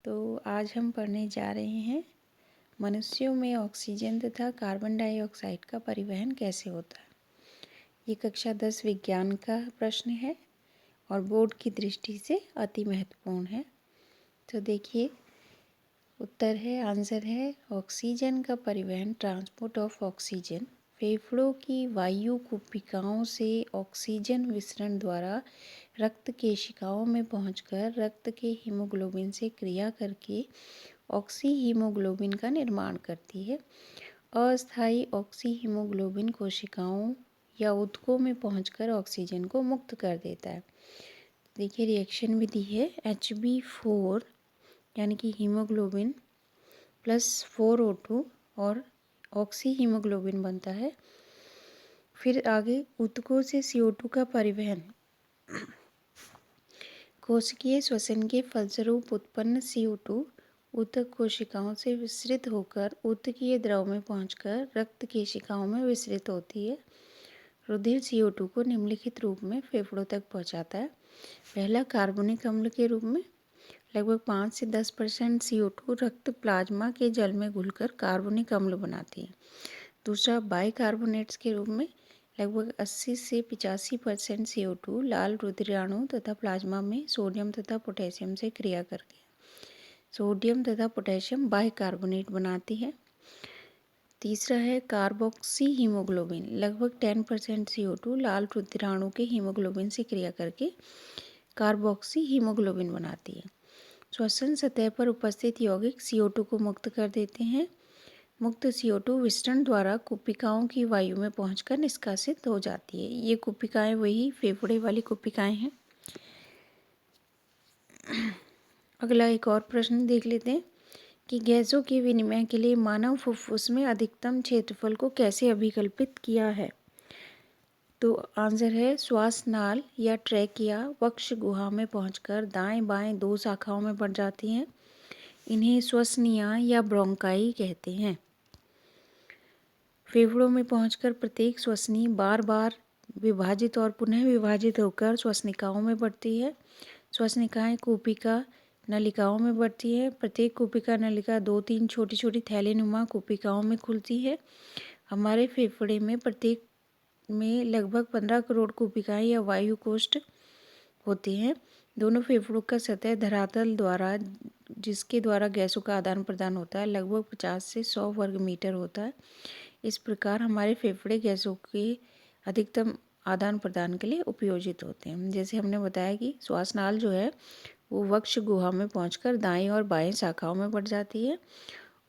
तो आज हम पढ़ने जा रहे हैं मनुष्यों में ऑक्सीजन तथा कार्बन डाइऑक्साइड का परिवहन कैसे होता है। ये कक्षा 10 विज्ञान का प्रश्न है और बोर्ड की दृष्टि से अति महत्वपूर्ण है। तो देखिए उत्तर है, आंसर है ऑक्सीजन का परिवहन, ट्रांसपोर्ट ऑफ ऑक्सीजन। फेफड़ों की वायु कुपिकाओं से ऑक्सीजन विसरण द्वारा रक्त केशिकाओं में पहुंचकर रक्त के हीमोग्लोबिन से क्रिया करके ऑक्सी हीमोग्लोबिन का निर्माण करती है। अस्थायी ऑक्सी हीमोग्लोबिन कोशिकाओं या ऊतकों में पहुंचकर ऑक्सीजन को मुक्त कर देता है। देखिए रिएक्शन विधि है Hb4 यानी कि हीमोग्लोबिन प्लस 4O2 और ऑक्सी हीमोग्लोबिन बनता है। फिर आगे ऊतकों से CO2 का परिवहन, कोशिकीय श्वसन के फलस्वरूप उत्पन्न CO2 ऊतक कोशिकाओं से विसरित होकर ऊतकीय द्रव में पहुंचकर रक्त केशिकाओं में विसरित होती है। रुधिर CO2 को निम्नलिखित रूप में फेफड़ों तक पहुंचाता है। पहला, कार्बनिक अम्ल के रूप में लगभग 5 से 10% CO2 रक्त प्लाज्मा के जल में घुलकर कार्बनिक अम्ल बनाती है। दूसरा, बाइकार्बोनेट्स के रूप में लगभग 80 से 85% CO2 लाल रुधिराणु तथा प्लाज्मा में सोडियम तथा पोटेशियम से क्रिया करके सोडियम तथा पोटेशियम बाइकार्बोनेट बनाती है। तीसरा है कार्बोक्सी हीमोग्लोबिन, लगभग 10% CO2 लाल रुधिराणु के हीमोग्लोबिन से क्रिया करके कार्बोक्सी हीमोग्लोबिन बनाती है। श्वसन सतह पर उपस्थित यौगिक CO2 को मुक्त कर देते हैं। मुक्त CO2 विसरण द्वारा कुपिकाओं की वायु में पहुंचकर निष्कासित हो जाती है। ये कुपिकाएं वही फेफड़े वाली कुपिकाएं हैं। अगला एक और प्रश्न देख लेते हैं कि गैसों के विनिमय के लिए मानव फुफ्फुस में अधिकतम क्षेत्रफल को कैसे अभिकल्पित किया है। तो आंसर है श्वास नाल या ट्रैकिया वक्ष गुहा में पहुंचकर दाएं बाएं दो शाखाओं में बढ़ जाती हैं। इन्हें श्वसनिया या ब्रोंकाई कहते हैं। फेफड़ों में पहुंचकर प्रत्येक श्वसनी बार बार विभाजित और पुनः विभाजित होकर श्वसनिकाओं में बढ़ती है। श्वसनिकाएं कुपिका नलिकाओं में बढ़ती है। प्रत्येक कुपिका नलिका 2-3 छोटी छोटी थैलीनुमा कुपिकाओं में खुलती है। हमारे फेफड़े में प्रत्येक में लगभग 15 करोड़ कुपिकाएं या वायु कोष्ठ होती हैं। दोनों फेफड़ों का सतह धरातल द्वारा जिसके द्वारा गैसों का आदान प्रदान होता है लगभग 50 से 100 वर्ग मीटर होता है। इस प्रकार हमारे फेफड़े गैसों के अधिकतम आदान प्रदान के लिए उपयोजित होते हैं। जैसे हमने बताया कि श्वासनाल जो है वो वक्ष गुहा में पहुंचकर दाएं और बाएं शाखाओं में बढ़ जाती है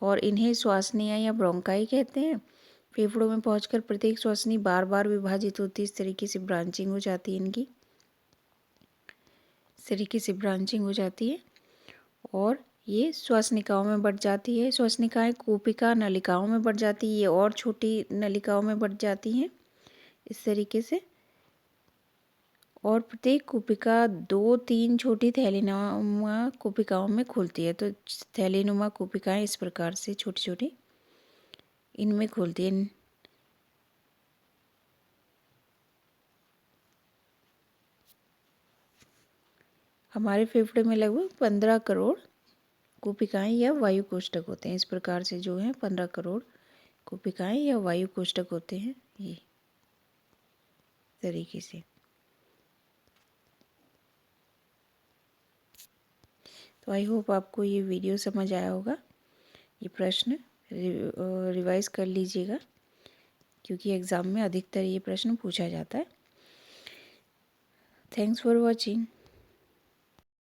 और इन्हें श्वासनिया या ब्रोंकाई कहते हैं। फेफड़ों में पहुंचकर प्रत्येक श्वसनी बार बार विभाजित होती है। इस तरीके से ब्रांचिंग हो जाती है इनकी, इस तरीके से ब्रांचिंग हो जाती है और ये श्वसनिकाओं में बढ़ जाती है। श्वसनिकाएं कुपिका नलिकाओं में बढ़ जाती है, ये और छोटी नलिकाओं में बढ़ जाती हैं इस तरीके से। और प्रत्येक कुपिका 2-3 छोटी थैलीनुमा कुपिकाओं में खुलती है। तो थैलीनुमा कुपिकाएं इस प्रकार से छोटी छोटी इनमें खुलती है। हमारे फेफड़े में लगभग 15 करोड़ कुपिकाएं या वायु कोष्ठक होते हैं। इस प्रकार से जो है 15 करोड़ कुपिकाएं या वायु कोष्ठक होते हैं ये तरीके से। तो आई होप आपको ये वीडियो समझ आया होगा। ये प्रश्न रिवाइज कर लीजिएगा क्योंकि एग्ज़ाम में अधिकतर ये प्रश्न पूछा जाता है। Thanks for watching.